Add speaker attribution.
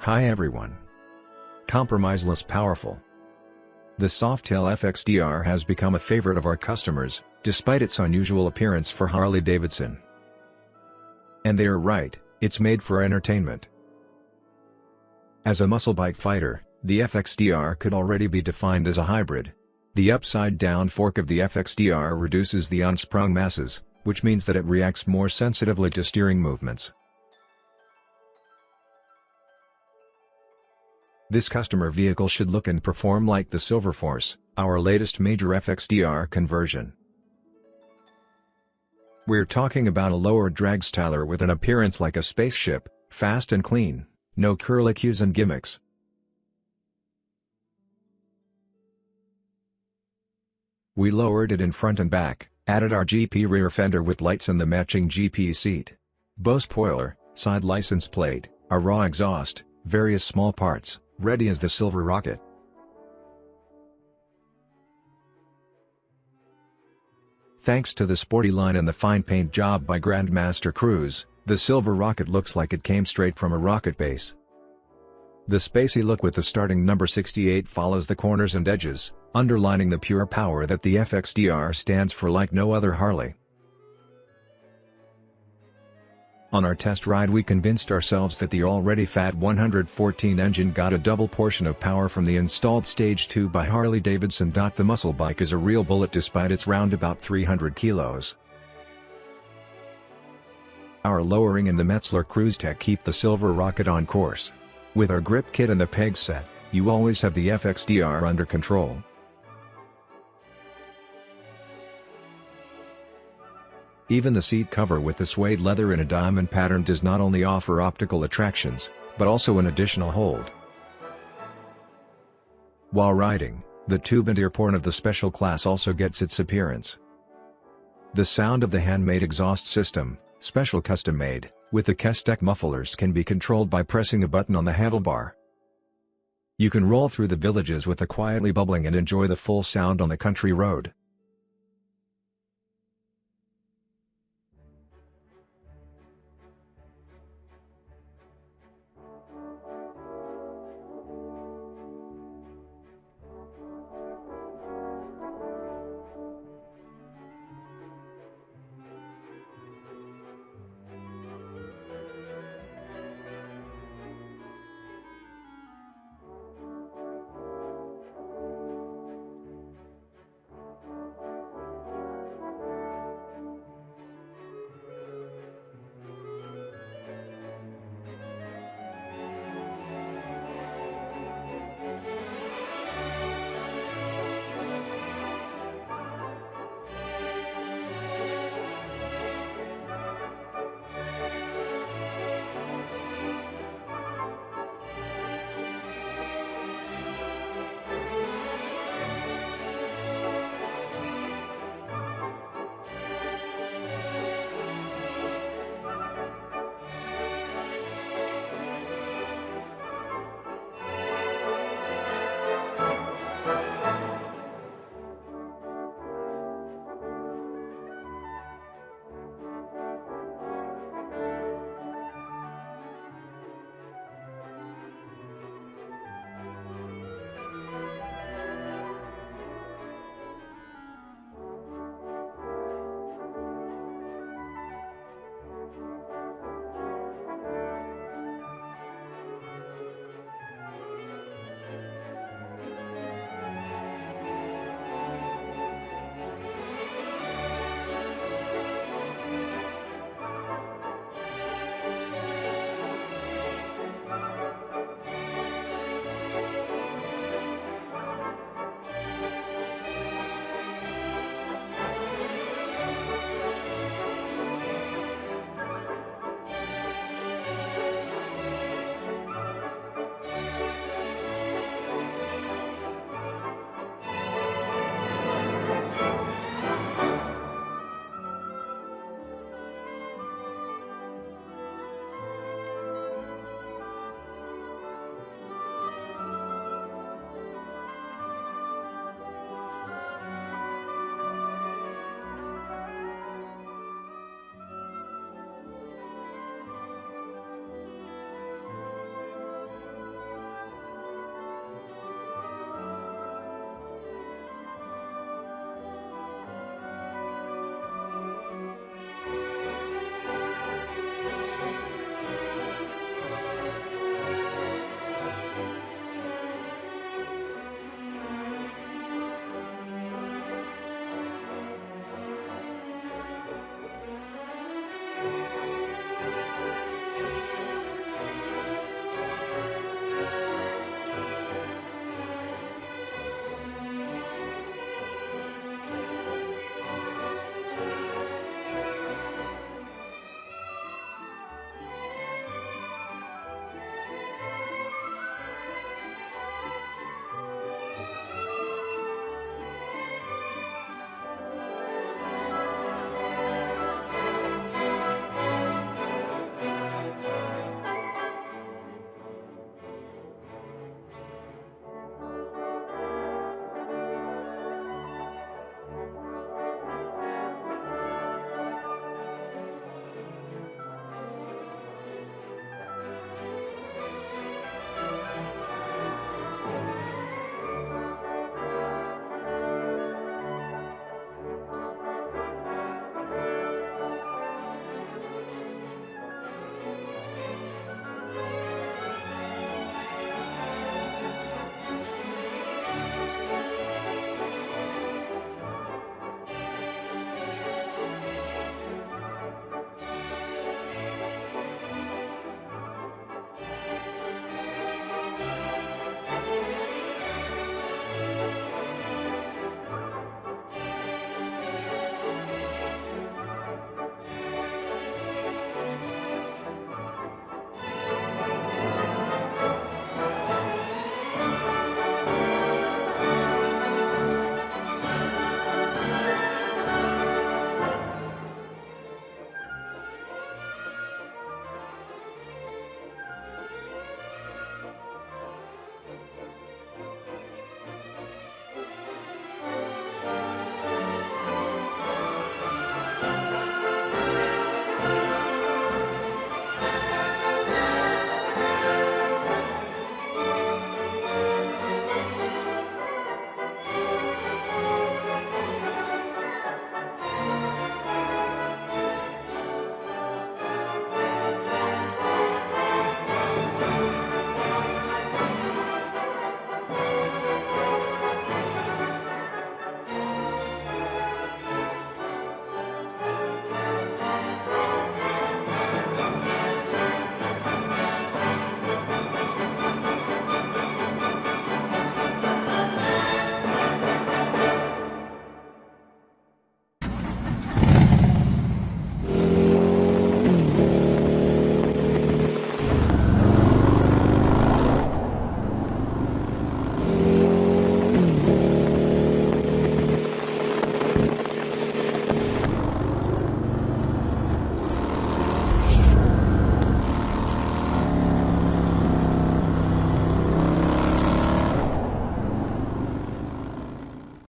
Speaker 1: Hi everyone. Compromiseless powerful. The Softail FXDR has become a favorite of our customers, despite its unusual appearance for Harley-Davidson. And they are right, it's made for entertainment. As a muscle bike fighter, the FXDR could already be defined as a hybrid. The upside-down fork of the FXDR reduces the unsprung masses, which means that it reacts more sensitively to steering movements. This customer vehicle should look and perform like the Silver Force, our latest major FXDR conversion. We're talking about a lower drag styler with an appearance like a spaceship, fast and clean, no curlicues and gimmicks. We lowered it in front and back, added our GP rear fender with lights and the matching GP seat. Bow spoiler, side license plate, a raw exhaust, various small parts, ready as the Silver Rocket. Thanks to the sporty line and the fine paint job by Grandmaster Cruise, the Silver Rocket looks like it came straight from a rocket base. The spacey look with the starting number 68 follows the corners and edges, underlining the pure power that the FXDR stands for like no other Harley. On our test ride we convinced ourselves that the already fat 114 engine got a double portion of power from the installed Stage 2 by Harley-Davidson. The muscle bike is a real bullet despite its roundabout 300 kilos. Our lowering and the Metzeler Cruisetec keep the Silver Rocket on course. With our grip kit and the peg set, you always have the FXDR under control. Even the seat cover with the suede leather in a diamond pattern does not only offer optical attractions, but also an additional hold. While riding, the tube and ear port of the special class also gets its appearance. The sound of the handmade exhaust system, special custom made, with the Cruisetec mufflers can be controlled by pressing a button on the handlebar. You can roll through the villages with the quietly bubbling and enjoy the full sound on the country road.